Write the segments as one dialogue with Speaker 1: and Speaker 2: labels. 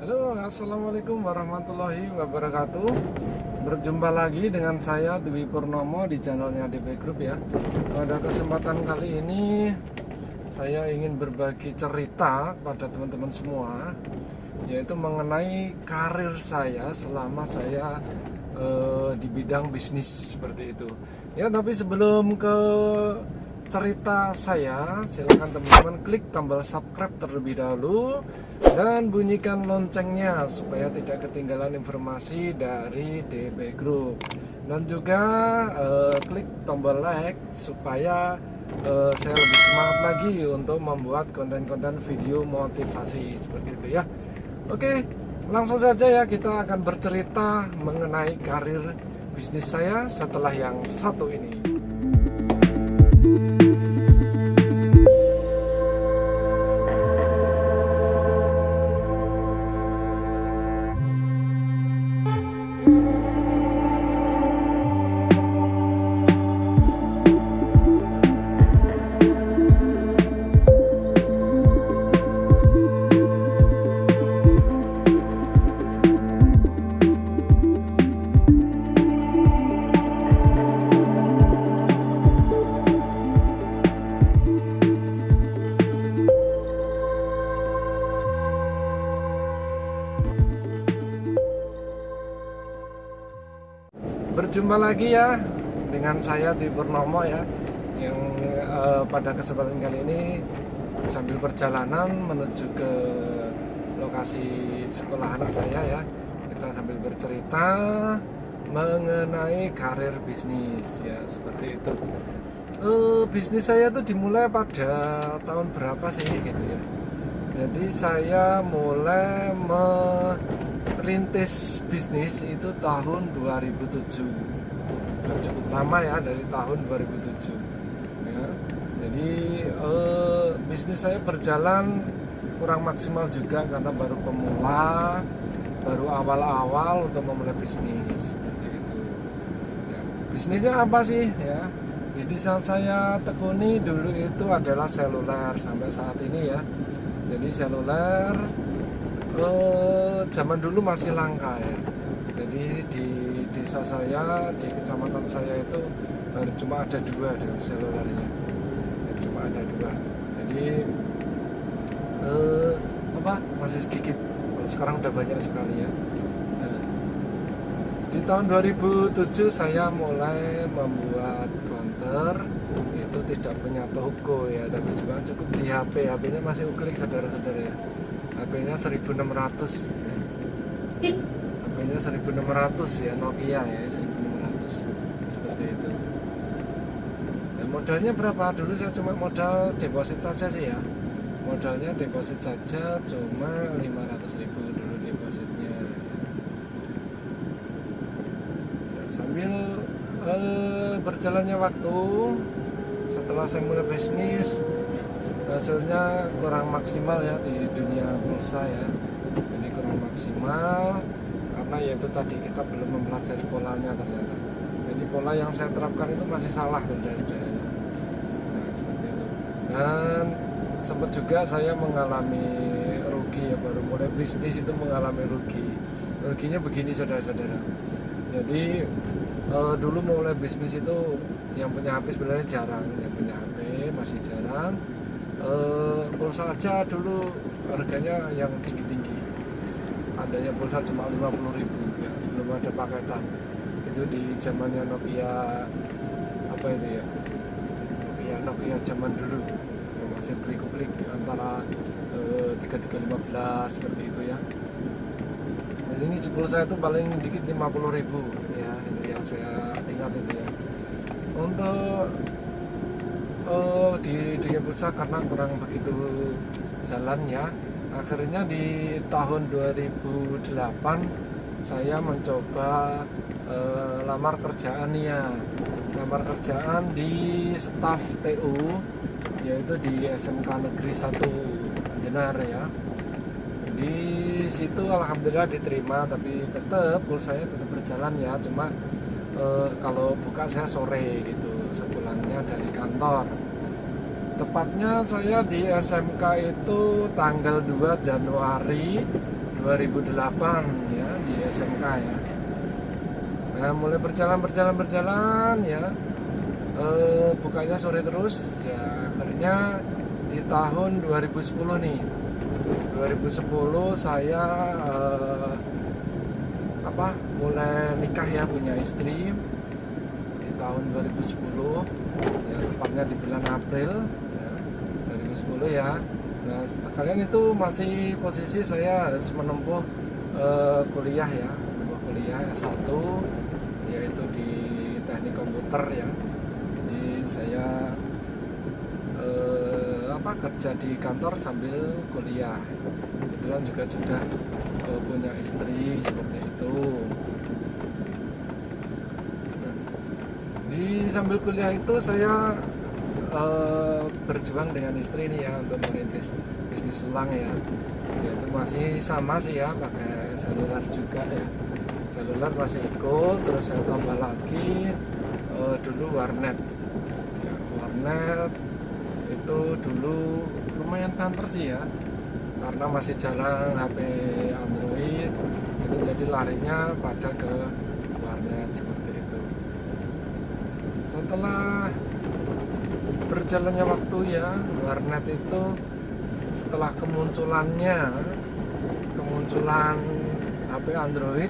Speaker 1: Halo, assalamualaikum warahmatullahi wabarakatuh. Berjumpa lagi dengan saya Dwi Purnomo di channelnya DB Group ya. Pada kesempatan kali ini saya ingin berbagi cerita pada teman-teman semua, yaitu mengenai karir saya selama saya di bidang bisnis seperti itu. Ya, tapi sebelum ke cerita saya, silakan teman-teman klik tombol subscribe terlebih dahulu dan bunyikan loncengnya supaya tidak ketinggalan informasi dari DB Group, dan juga klik tombol like supaya saya lebih semangat lagi untuk membuat konten-konten video motivasi seperti itu ya. Oke, langsung saja ya, kita akan bercerita mengenai karir bisnis saya setelah yang satu ini. Berjumpa lagi ya dengan saya Dwi Purnomo ya, yang pada kesempatan kali ini sambil perjalanan menuju ke lokasi sekolah anak saya ya, kita sambil bercerita mengenai karir bisnis ya, seperti itu. Bisnis saya tuh dimulai pada tahun berapa sih gitu ya. Jadi saya mulai merintis bisnis itu tahun 2007. Cukup lama ya, dari tahun 2007 ya. Jadi bisnis saya berjalan kurang maksimal juga karena baru pemula, baru awal-awal untuk memulai bisnis seperti itu ya. Bisnisnya apa sih ya? Bisnis yang saya tekuni dulu itu adalah seluler sampai saat ini ya. Jadi seluler zaman dulu masih langka ya. Jadi di desa saya, di kecamatan saya itu baru cuma ada dua dari selulernya. Cuma ada dua. Jadi masih sedikit. Kalau sekarang udah banyak sekali ya. Nah, di tahun 2007 saya mulai membuat counter. Itu tidak punya toko ya, tapi juga cukup di HP-nya masih uklik saudara-saudara ya. HP-nya 1600 ya. HP-nya 1600 ya, Nokia ya 1600 seperti itu. Dan modalnya berapa? Dulu saya cuma modal deposit saja sih ya. Modalnya deposit saja cuma 500.000 dulu depositnya. Ya, sambil berjalannya waktu, setelah saya mulai bisnis, hasilnya kurang maksimal ya di dunia bursa ya. Ini kurang maksimal karena yaitu tadi kita belum mempelajari polanya ternyata. Jadi pola yang saya terapkan itu masih salah dari nah, seperti itu. Dan sempat juga saya mengalami rugi ya, baru mulai bisnis itu mengalami rugi. Ruginya begini saudara-saudara. Jadi dulu mulai bisnis itu yang punya HP sebenarnya jarang, yang punya HP masih jarang. Pulsa aja dulu harganya yang tinggi-tinggi, adanya pulsa cuma 50.000 ya, belum ada paketan. Itu di zamannya Nokia, apa itu ya, Nokia zaman dulu masih klik-klik antara 3315 seperti itu ya. Jadi ini pulsa itu paling dikit 50.000 ya, itu yang saya ingat itu ya. Untuk di dunia pulsa karena kurang begitu jalan ya, akhirnya di tahun 2008 saya mencoba lamar kerjaan ya, lamar kerjaan di staf TU, yaitu di SMK Negeri 1 Jenar ya. Di situ alhamdulillah diterima, tapi tetap pulsanya tetap berjalan ya, cuma kalau buka saya sore gitu sepulangnya dari kantor. Tepatnya saya di SMK itu tanggal 2 Januari 2008 ya di SMK ya. Nah mulai berjalan ya, bukanya sore terus ya, akhirnya di tahun 2010 nih, 2010 saya mulai nikah ya, punya istri di tahun 2010 ya, tepatnya di bulan April ya, 2010 ya. Nah sekalian itu masih posisi saya harus menempuh kuliah ya, kuliah S1 yaitu di teknik komputer ya. Jadi saya kerja di kantor sambil kuliah. Kebetulan juga sudah punya istri seperti itu. Nah, di sambil kuliah itu saya berjuang dengan istri ini ya untuk merintis bisnis ulang ya. Itu masih sama sih ya, pakai seluler juga ya. Seluler masih ikut, terus saya tambah lagi dulu warnet ya, warnet itu dulu lumayan banter sih ya, karena masih jalan HP Android itu, jadi larinya pada ke warnet seperti itu. Setelah berjalannya waktu ya, warnet itu setelah kemunculan HP Android,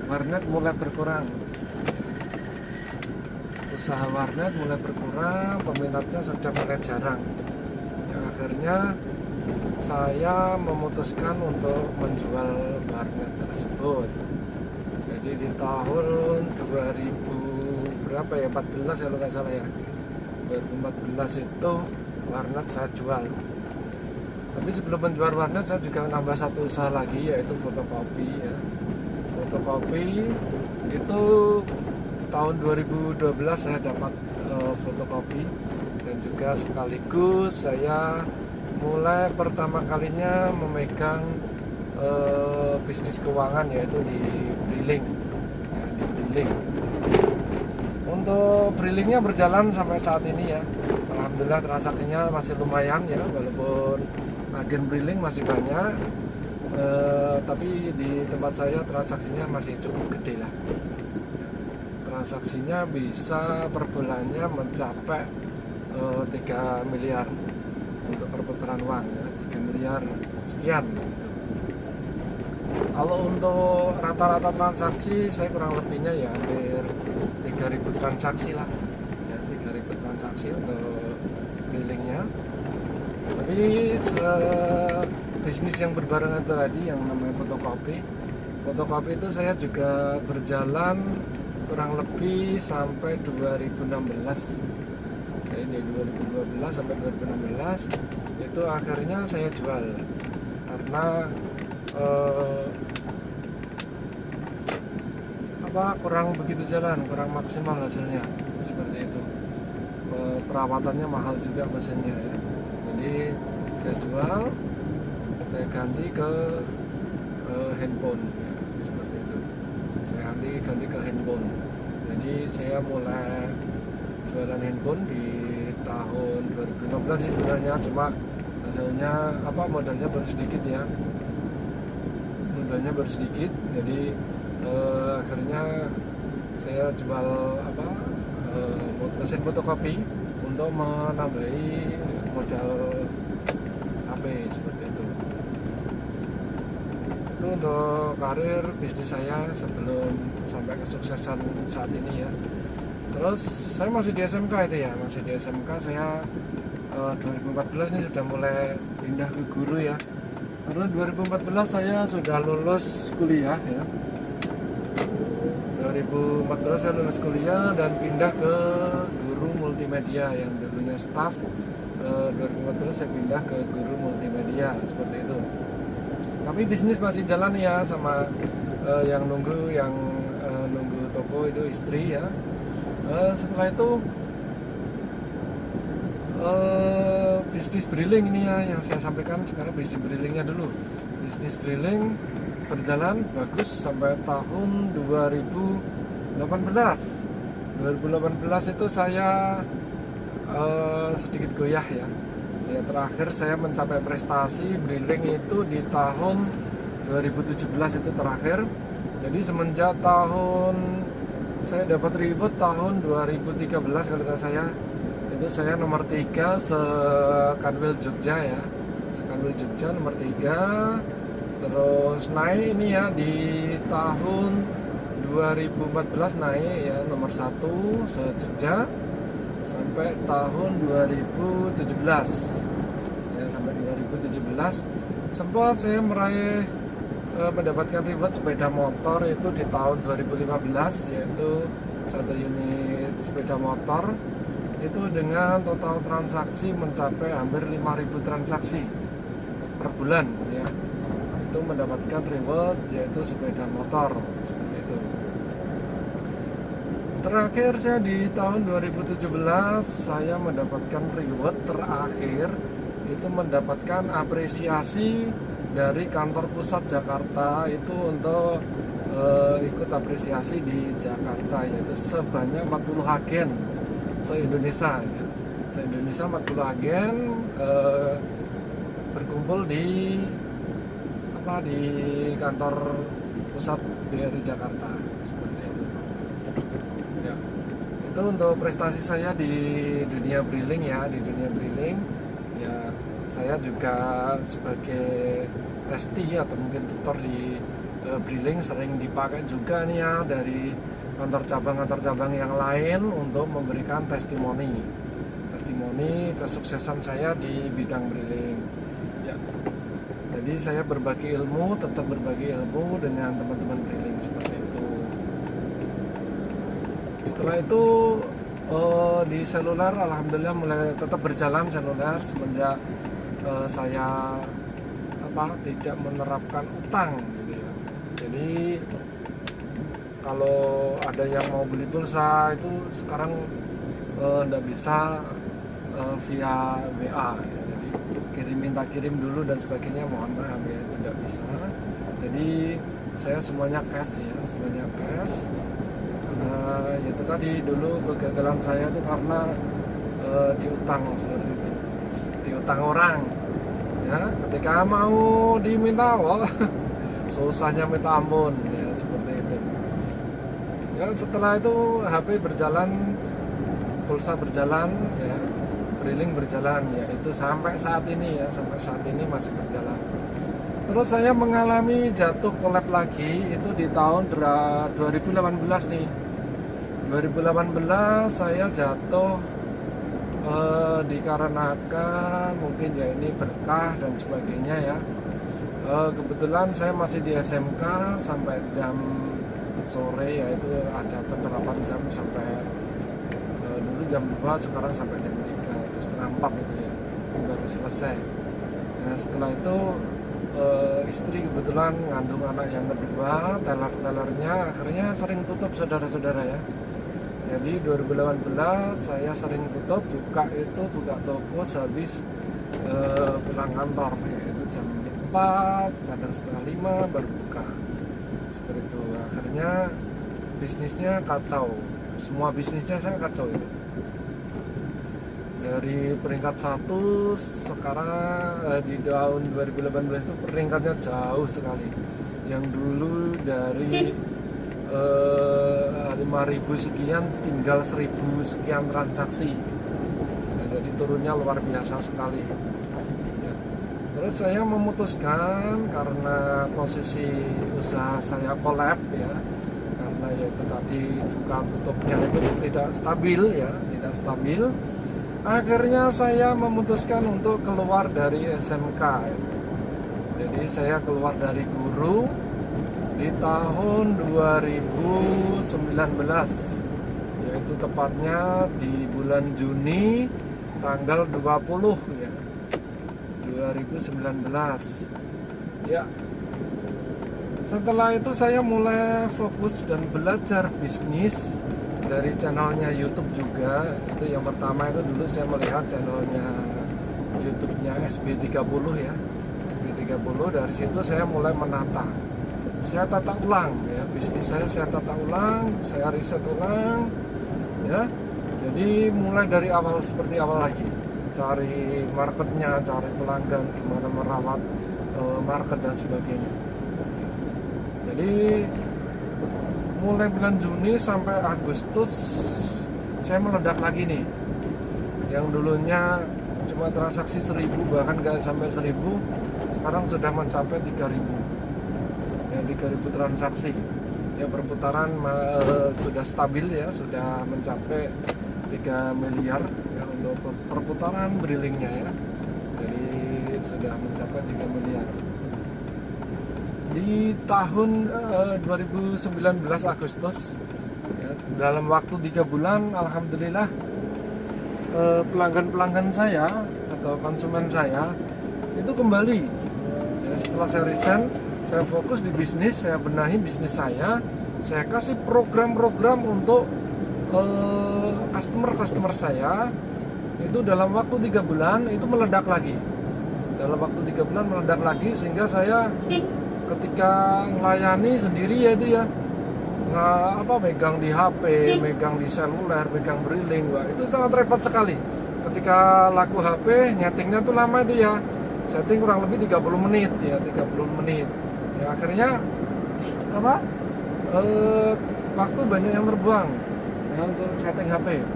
Speaker 1: warnet mulai berkurang, usaha warnet mulai berkurang, peminatnya sudah mulai jarang ya. Akhirnya saya memutuskan untuk menjual warnet tersebut. Jadi di tahun 2014 kalau nggak salah ya, 2014 itu warnet saya jual. Tapi sebelum menjual warnet saya juga nambah satu usaha lagi, yaitu fotokopi ya. Fotokopi itu tahun 2012 saya dapat fotokopi, dan juga sekaligus saya mulai pertama kalinya memegang bisnis keuangan, yaitu di Briling ya, di Briling. Untuk Brilingnya berjalan sampai saat ini ya, alhamdulillah transaksinya masih lumayan ya, walaupun agen Briling masih banyak, tapi di tempat saya transaksinya masih cukup gede lah. Transaksinya bisa per bulannya mencapai 3 miliar untuk perputaran uang ya, 3 miliar sekian gitu. Kalau untuk rata-rata transaksi saya kurang lebihnya ya hampir 3.000 transaksi lah ya, 3.000 transaksi untuk Brilingnya. Tapi bisnis yang berbarengan tadi yang namanya fotokopi itu saya juga berjalan kurang lebih sampai 2016. Jadi dari 2012 sampai 2016 itu akhirnya saya jual karena kurang begitu jalan, kurang maksimal hasilnya seperti itu. Perawatannya mahal juga mesinnya ya. Jadi saya jual, saya ganti ke handphone ya, seperti itu. Saya ganti ke handphone. Jadi saya mulai jualan handphone di tahun 2016 sih sebenarnya, cuma hasilnya modalnya baru sedikit ya, jadi akhirnya saya jual mesin fotokopi untuk menambahi modal HP seperti itu. Itu untuk karir bisnis saya sebelum sampai kesuksesan saat ini ya. Terus saya masih di SMK itu ya, saya 2014 ini sudah mulai pindah ke guru ya. Karena 2014 saya sudah lulus kuliah ya. 2014 saya lulus kuliah dan pindah ke guru multimedia, yang dulunya staff. 2014 saya pindah ke guru multimedia seperti itu. Tapi bisnis masih jalan ya, sama yang nunggu toko itu istri ya. Setelah itu bisnis Briling ini ya yang saya sampaikan sekarang, bisnis Brilingnya dulu. Bisnis Briling berjalan bagus sampai tahun 2018 itu saya sedikit goyah ya. Terakhir saya mencapai prestasi Briling itu di tahun 2017 itu terakhir. Jadi semenjak tahun saya dapat reward tahun 2013 kalau nggak saya, itu saya nomor 3 Kanwil Jogja ya, Kanwil Jogja nomor 3. Terus naik ini ya di tahun 2014 naik ya nomor 1 se-Jogja sampai tahun 2017 ya, sampai 2017 sempat saya meraih mendapatkan reward sepeda motor itu di tahun 2015, yaitu 1 unit sepeda motor itu dengan total transaksi mencapai hampir 5.000 transaksi per bulan ya, itu mendapatkan reward yaitu sepeda motor seperti itu. Terakhir saya di tahun 2017 saya mendapatkan reward terakhir itu mendapatkan apresiasi dari kantor pusat Jakarta itu untuk ikut apresiasi di Jakarta, yaitu sebanyak 40 agen se-Indonesia ya. Se-Indonesia 40 agen berkumpul di kantor pusat BRI Jakarta seperti itu. Ya. Itu untuk prestasi saya di dunia Briling ya, di dunia Briling. Ya, saya juga sebagai testi atau mungkin tutor di Briling sering dipakai juga nih ya dari kantor cabang yang lain untuk memberikan testimoni kesuksesan saya di bidang Briling ya. Jadi saya tetap berbagi ilmu dengan teman-teman Briling seperti itu. Setelah itu di seluler alhamdulillah mulai tetap berjalan seluler semenjak saya tidak menerapkan utang gitu ya. Jadi kalau ada yang mau beli pulsa itu sekarang tidak bisa via WA ya. Jadi minta kirim dulu dan sebagainya, mohon maaf ya, itu tidak bisa. Jadi saya semuanya cash ya, semuanya cash. Itu tadi dulu kegagalan saya itu karena diutang seperti itu, diutang orang ya, ketika mau diminta susahnya minta ampun ya, seperti itu ya. Setelah itu HP berjalan, pulsa berjalan ya, Briling berjalan ya, itu sampai saat ini ya, sampai saat ini masih berjalan. Terus saya mengalami jatuh collab lagi itu di tahun 2018 nih. 2018 saya jatuh dikarenakan mungkin ya ini berkah dan sebagainya ya. Kebetulan saya masih di SMK sampai jam sore ya, itu ada penerapan jam sampai dulu jam 2, sekarang sampai jam 3 itu setengah 4 itu ya, baru selesai. Nah setelah itu istri kebetulan ngandung anak yang kedua, teller-tellernya akhirnya sering tutup saudara-saudara ya. Jadi 2018 saya sering tutup, buka toko sehabis pulang kantor itu jam 4, kadang setengah 5 baru buka seperti itu. Akhirnya bisnisnya kacau, semua bisnisnya saya kacau itu. Dari peringkat 1 sekarang di tahun 2018 itu peringkatnya jauh sekali. Yang dulu dari 5.000 sekian tinggal 1.000 sekian transaksi ya, jadi turunnya luar biasa sekali ya. Terus saya memutuskan karena posisi usaha saya collab ya, karena yaitu tadi buka tutupnya itu tidak stabil ya, tidak stabil. Akhirnya saya memutuskan untuk keluar dari SMK ya. Jadi saya keluar dari guru di tahun 2019, yaitu tepatnya di bulan Juni tanggal 20 ya, 2019 ya. Setelah itu saya mulai fokus dan belajar bisnis dari channelnya YouTube juga. Itu yang pertama, itu dulu saya melihat channelnya YouTube-nya SB30 ya, SB30. Dari situ saya mulai menata, saya tata ulang ya, bisnis saya tata ulang, saya riset ulang ya. Jadi mulai dari awal, seperti awal lagi, cari marketnya, cari pelanggan, gimana merawat market dan sebagainya. Jadi mulai bulan Juni sampai Agustus saya meledak lagi nih. Yang dulunya cuma transaksi 1000, bahkan nggak sampai 1000, sekarang sudah mencapai 3000 ya, 3000 transaksi ya. Perputaran sudah stabil ya, sudah mencapai 3 miliar ya untuk perputaran brillingnya ya. Jadi sudah mencapai 3 miliar di tahun 2019 Agustus ya. Dalam waktu 3 bulan alhamdulillah pelanggan-pelanggan saya atau konsumen saya itu kembali ya. Setelah saya resign, saya fokus di bisnis, saya benahi bisnis saya kasih program-program untuk customer saya. Itu dalam waktu 3 bulan itu meledak lagi. Dalam waktu 3 bulan meledak lagi, sehingga saya ketika melayani sendiri ya itu ya megang di HP, megang di seluler, megang briling, wah, itu sangat repot sekali. Ketika laku HP, nyetingnya tuh lama itu ya, setting kurang lebih 30 menit ya, 30 menit ya. Akhirnya waktu banyak yang terbuang ya untuk setting HP.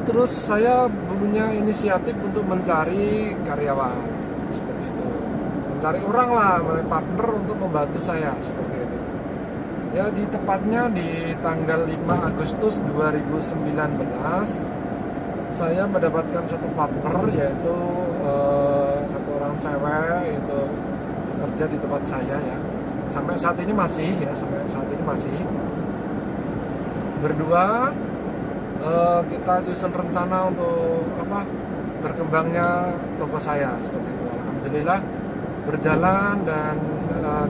Speaker 1: Terus saya punya inisiatif untuk mencari karyawan seperti itu, mencari orang lah, partner untuk membantu saya seperti itu ya. Tepatnya di tanggal 5 Agustus 2019 saya mendapatkan satu partner, yaitu satu orang cewek itu bekerja di tempat saya ya. Sampai saat ini masih berdua. Kita susun rencana untuk berkembangnya toko saya seperti itu. Alhamdulillah berjalan, dan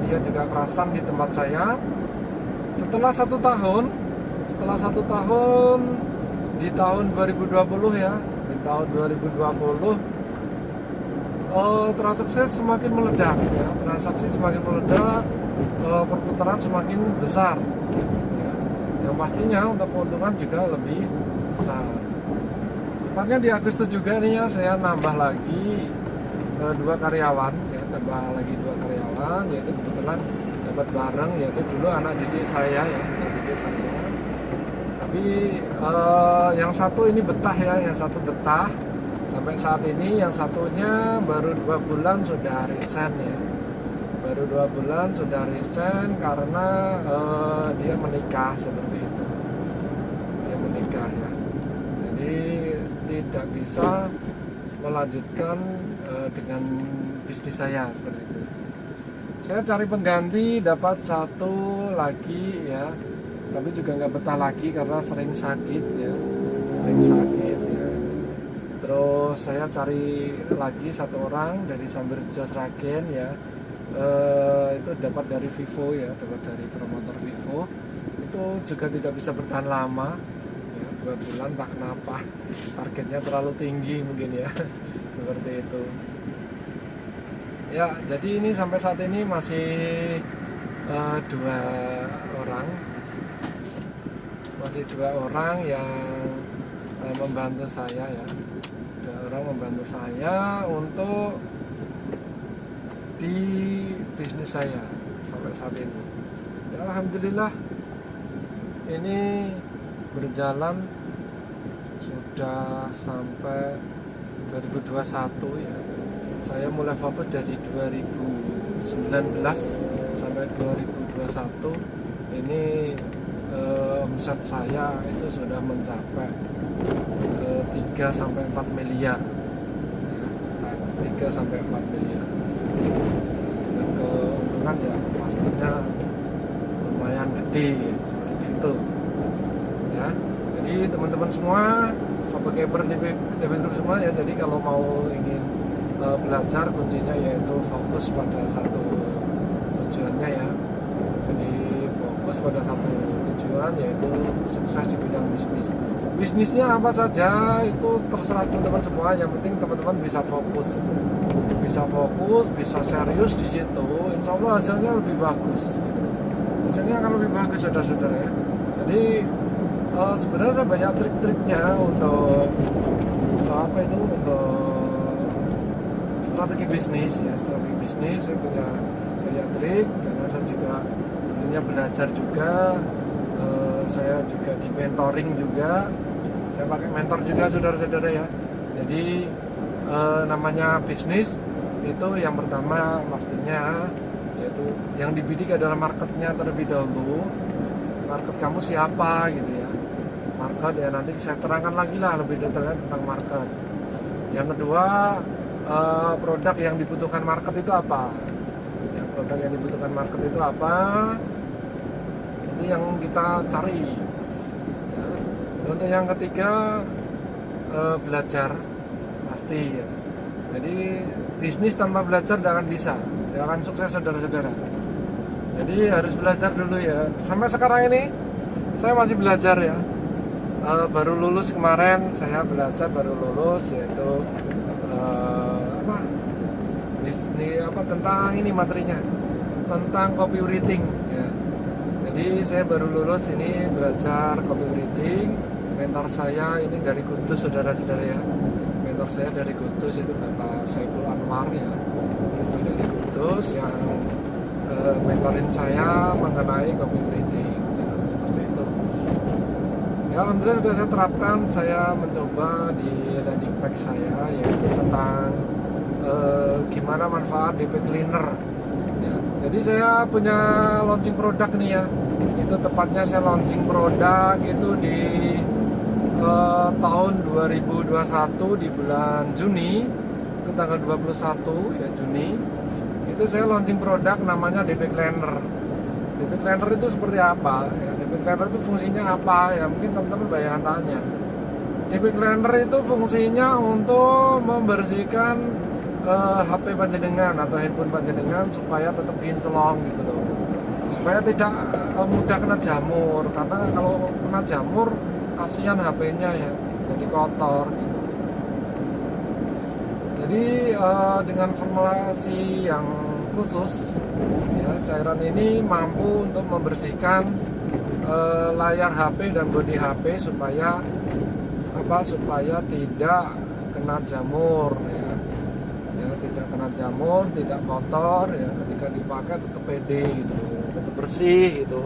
Speaker 1: dia juga kerasan di tempat saya. Setelah satu tahun di tahun 2020 ya, di tahun 2020 transaksi semakin meledak ya, perputaran semakin besar ya. Yang pastinya untuk keuntungan juga lebih besar. Tepatnya di Agustus juga nih ya, saya nambah lagi 2 karyawan ya, yaitu kebetulan dapat bareng, yaitu dulu anak didik saya ya, tapi yang satu ini betah ya, sampai saat ini. Yang satunya baru 2 bulan sudah resign ya, karena dia menikah seperti itu, ya. Jadi tidak bisa melanjutkan dengan bisnis saya seperti itu. Saya cari pengganti, dapat satu lagi ya, tapi juga nggak betah lagi karena sering sakit ya. Terus saya cari lagi satu orang dari Samberjo Sragen ya, itu dapat dari Vivo ya, dapat dari promotor Vivo. Itu juga tidak bisa bertahan lama ya, 2 bulan, tak kenapa, targetnya terlalu tinggi mungkin ya. Seperti itu ya. Jadi ini sampai saat ini masih 2 orang yang membantu saya ya, 2 orang membantu saya untuk di bisnis saya sampai saat ini ya. Alhamdulillah ini berjalan sudah sampai 2021 ya. Saya mulai fokus dari 2019 sampai 2021. Ini omset saya itu sudah mencapai 3 sampai 4 miliar ya, 3 sampai 4 miliar. Dengan keuntungan ya pastinya lumayan gede seperti itu ya. Jadi teman-teman semua, sobat gamer TV Group semua ya, jadi kalau mau ingin belajar, kuncinya yaitu fokus pada satu tujuannya ya. Jadi fokus pada satu tujuan, yaitu sukses di bidang bisnis. Bisnisnya apa saja itu terserah teman-teman semua, yang penting teman-teman bisa fokus, bisa serius di situ, insya Allah hasilnya lebih bagus. Hasilnya akan lebih bagus, saudara-saudara ya. Jadi sebenarnya saya banyak trik-triknya untuk untuk strategi bisnis ya. Saya punya pediatrik, karena saya juga tentunya belajar juga. Saya juga di mentoring juga, saya pakai mentor juga saudara-saudara ya. Jadi namanya bisnis itu yang pertama pastinya yaitu yang dibidik adalah marketnya terlebih dahulu. Market kamu siapa gitu ya, market ya, nanti saya terangkan lagi lah lebih detailnya tentang market. Yang kedua, produk yang dibutuhkan market itu apa ya, produk yang dibutuhkan market itu apa, itu yang kita cari ya. Untuk yang ketiga, belajar pasti ya. Jadi bisnis tanpa belajar tidak akan bisa, tidak akan sukses saudara-saudara. Jadi harus belajar dulu ya. Sampai sekarang ini saya masih belajar ya. Baru lulus kemarin, saya belajar baru lulus, yaitu tentang ini materinya, tentang copywriting ya. Jadi saya baru lulus ini belajar copywriting. Mentor saya ini dari Kudus saudara-saudara ya. Mentor saya dari Kudus itu Bapak Saiful Anwar ya. Itu dari Kudus yang mentorin saya mengenai copywriting ya, seperti itu. Ya, alhamdulillah sudah saya terapkan. Saya mencoba di landing page saya yaitu tentang gimana manfaat DP Cleaner ya. Jadi saya punya launching produk nih ya. Itu tepatnya saya launching produk itu di tahun 2021 di bulan Juni, itu tanggal 21 ya Juni. Itu saya launching produk namanya DP Cleaner. DP Cleaner itu seperti apa ya? DP Cleaner itu fungsinya apa ya? Mungkin teman-teman bayangkan tanya. DP Cleaner itu fungsinya untuk membersihkan HP panjenengan atau handphone panjenengan supaya tetap kinclong gitu loh, supaya tidak mudah kena jamur, karena kalau kena jamur kasihan HP-nya ya, jadi kotor gitu. Jadi dengan formulasi yang khusus ya, cairan ini mampu untuk membersihkan layar HP dan bodi HP supaya tidak kena jamur ya. Ya, tidak kena jamur, tidak kotor ya, ketika dipakai tetap pede gitu, tetap bersih gitu.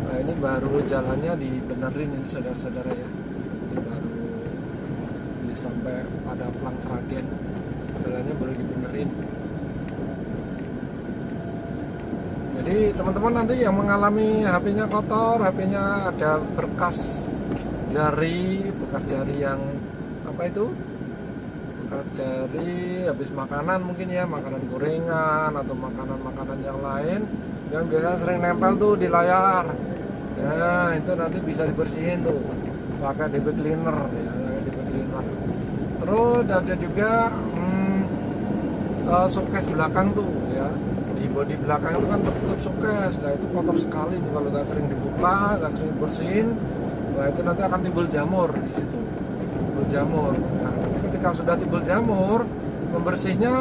Speaker 1: Nah, ini baru jalannya dibenerin ini saudara-saudara ya. Ini baru sampai pada Plang Sragen, jalannya baru dibenerin. Jadi teman-teman nanti yang mengalami HP-nya kotor, HP-nya ada bekas jari yang apa itu? Jari habis makanan mungkin ya, makanan gorengan atau makanan-makanan yang lain yang biasa sering nempel tuh di layar ya, itu nanti bisa dibersihin tuh pakai DP Cleaner ya, DP Cleaner. Terus ada juga showcase belakang tuh ya, di bodi belakang itu kan tertutup showcase, nah itu kotor sekali itu kalau nggak sering dibuka, nggak sering bersihin, nah itu nanti akan timbul jamur di situ, timbul jamur. Nah, ketika sudah timbul jamur, membersihnya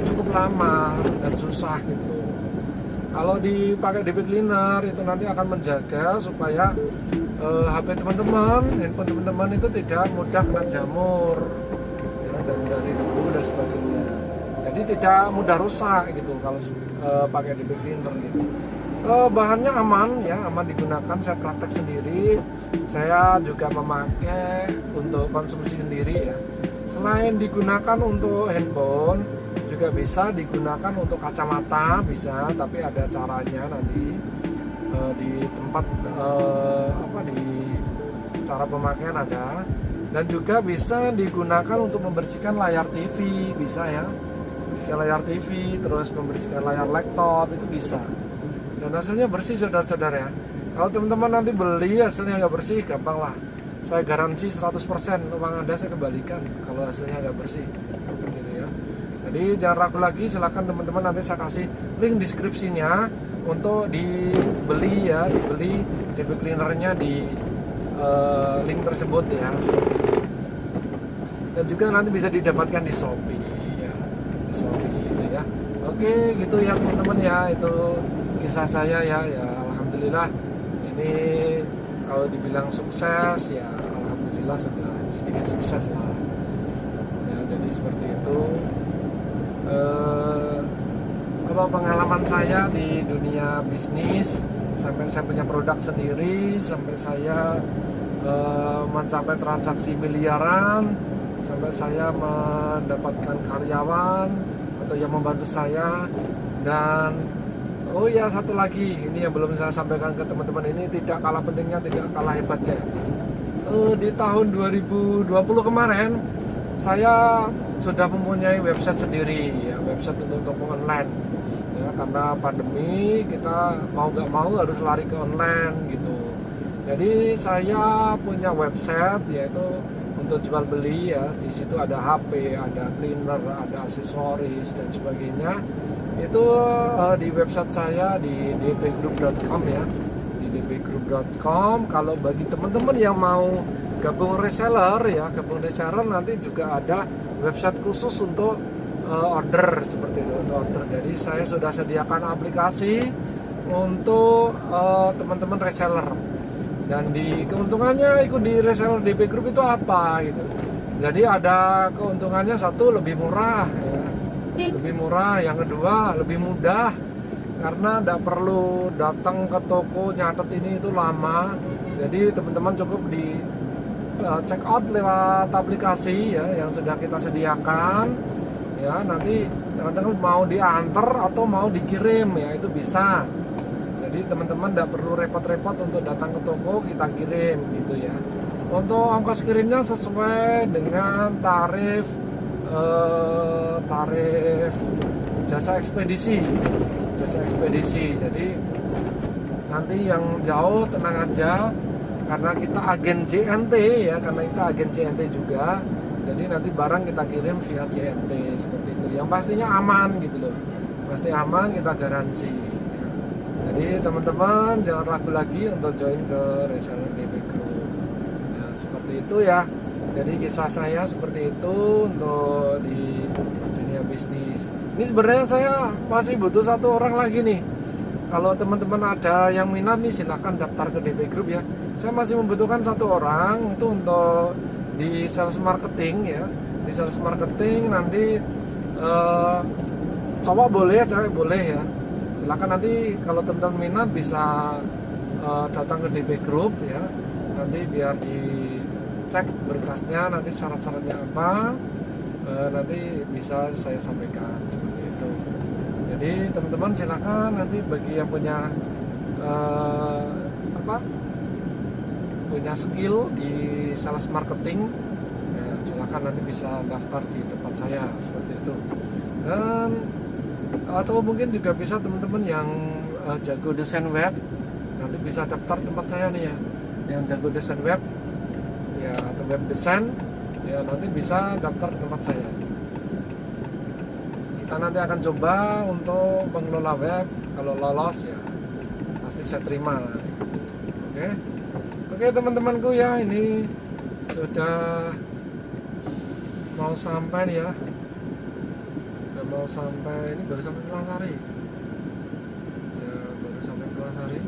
Speaker 1: cukup lama dan susah gitu. Kalau dipakai DP Cleaner itu nanti akan menjaga supaya HP teman-teman, handphone teman-teman itu tidak mudah kena jamur ya, dan dari debu dan sebagainya. Jadi tidak mudah rusak gitu kalau pakai DP Cleaner gitu. Bahannya aman ya, aman digunakan. Saya praktek sendiri, saya juga memakai untuk konsumsi sendiri ya. Selain digunakan untuk handphone, juga bisa digunakan untuk kacamata, bisa, tapi ada caranya nanti di tempat di cara pemakaian ada. Dan juga bisa digunakan untuk membersihkan layar TV, bisa ya, membersihkan layar TV, terus membersihkan layar laptop, itu bisa. Dan hasilnya bersih saudara-saudara ya. Kalau teman-teman nanti beli hasilnya nggak bersih, gampang lah, saya garansi 100% uang Anda saya kembalikan kalau hasilnya nggak bersih gitu ya. Jadi jangan ragu lagi, silakan teman-teman, nanti saya kasih link deskripsinya untuk dibeli ya, dibeli DP Cleanernya di link tersebut ya, seperti itu. Dan juga nanti bisa didapatkan di Shopee ya, di Shopee gitu ya. Oke gitu ya teman-teman ya, itu kisah saya ya. Alhamdulillah ini kalau dibilang sukses ya, alhamdulillah sudah sedikit sukses lah ya. Jadi seperti itu. pengalaman saya di dunia bisnis, sampai saya punya produk sendiri, sampai saya mencapai transaksi miliaran, sampai saya mendapatkan karyawan atau yang membantu saya. Dan oh ya, satu lagi ini yang belum saya sampaikan ke teman-teman, ini tidak kalah pentingnya, tidak kalah hebatnya. Di tahun 2020 kemarin saya sudah mempunyai website sendiri ya, website untuk toko online ya, karena pandemi kita mau gak mau harus lari ke online gitu. Jadi saya punya website yaitu untuk jual beli ya. Di situ ada HP, ada cleaner, ada aksesoris dan sebagainya. Itu di website saya di dpgroup.com ya. Di dpgroup.com. Kalau bagi teman-teman yang mau gabung reseller ya, gabung reseller, nanti juga ada website khusus untuk order seperti itu, untuk order. Jadi saya sudah sediakan aplikasi untuk teman-teman reseller. Dan di keuntungannya ikut di reseller DP Group itu apa gitu. Jadi ada keuntungannya, satu, lebih murah ya. Lebih murah, yang kedua lebih mudah karena tidak perlu datang ke toko nyatet ini itu lama. Jadi teman-teman cukup di check out lewat aplikasi ya yang sudah kita sediakan ya. Nanti teman-teman mau diantar atau mau dikirim ya, itu bisa. Jadi teman-teman tidak perlu repot-repot untuk datang ke toko, kita kirim gitu ya. Untuk ongkos kirimnya sesuai dengan tarif jasa ekspedisi. Jadi nanti yang jauh tenang aja, karena kita agen JNT ya, juga. Jadi nanti barang kita kirim via JNT seperti itu. Yang pastinya aman gitu loh. Pasti aman, kita garansi. Jadi teman-teman jangan ragu lagi untuk join ke reseller DP Group. Ya, seperti itu ya. Jadi kisah saya seperti itu untuk di dunia bisnis. Ini sebenarnya saya masih butuh satu orang lagi nih. Kalau teman-teman ada yang minat nih, silahkan daftar ke DP Group ya. Saya masih membutuhkan satu orang itu untuk di sales marketing ya. Di sales marketing nanti cowok boleh, cewek boleh ya. Silakan nanti kalau teman-teman minat bisa datang ke DP Group ya. Nanti biar dicek berkasnya, nanti syarat-syaratnya apa, nanti bisa saya sampaikan seperti itu. Jadi teman-teman silakan nanti bagi yang punya punya skill di sales marketing ya, silakan nanti bisa daftar di tempat saya seperti itu. Dan atau mungkin juga bisa teman-teman yang jago desain web, nanti bisa daftar tempat saya nih ya. Yang jago desain web ya atau web desain ya, nanti bisa daftar ke tempat saya. Kita nanti akan coba untuk pengelola web, kalau lolos ya pasti saya terima gitu. Oke teman-temanku ya, ini sudah mau sampai nih ya. Mau sampai, ini baru sampai Pulasari ya, baru sampai Pulasari.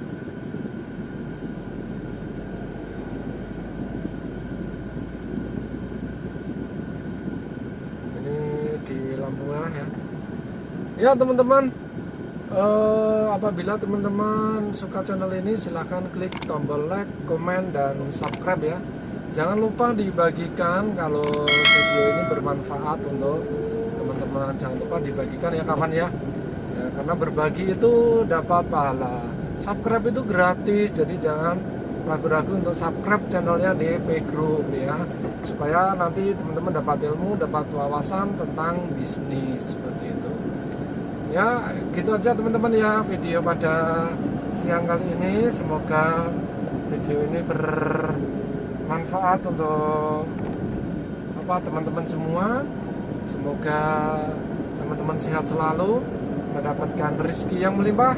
Speaker 1: Ini di lampu merah ya. Ya teman-teman, apabila teman-teman suka channel ini, silahkan klik tombol like, komen, dan subscribe ya. Jangan lupa dibagikan kalau video ini bermanfaat untuk teman-teman. Jangan lupa dibagikan ya kawan ya. Karena berbagi itu dapat pahala. Subscribe itu gratis, jadi jangan ragu-ragu untuk subscribe channelnya DP Group ya, supaya nanti teman-teman dapat ilmu, dapat wawasan tentang bisnis seperti itu ya. Gitu aja teman-teman ya video pada siang kali ini. Semoga video ini bermanfaat untuk teman-teman semua. Semoga teman-teman sehat selalu, mendapatkan rezeki yang melimpah,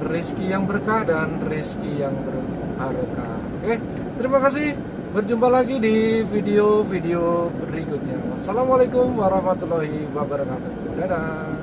Speaker 1: rezeki yang berkah, dan rezeki yang berbarokah. Oke, terima kasih. Berjumpa lagi di video-video berikutnya. Wassalamualaikum warahmatullahi wabarakatuh. Dadah.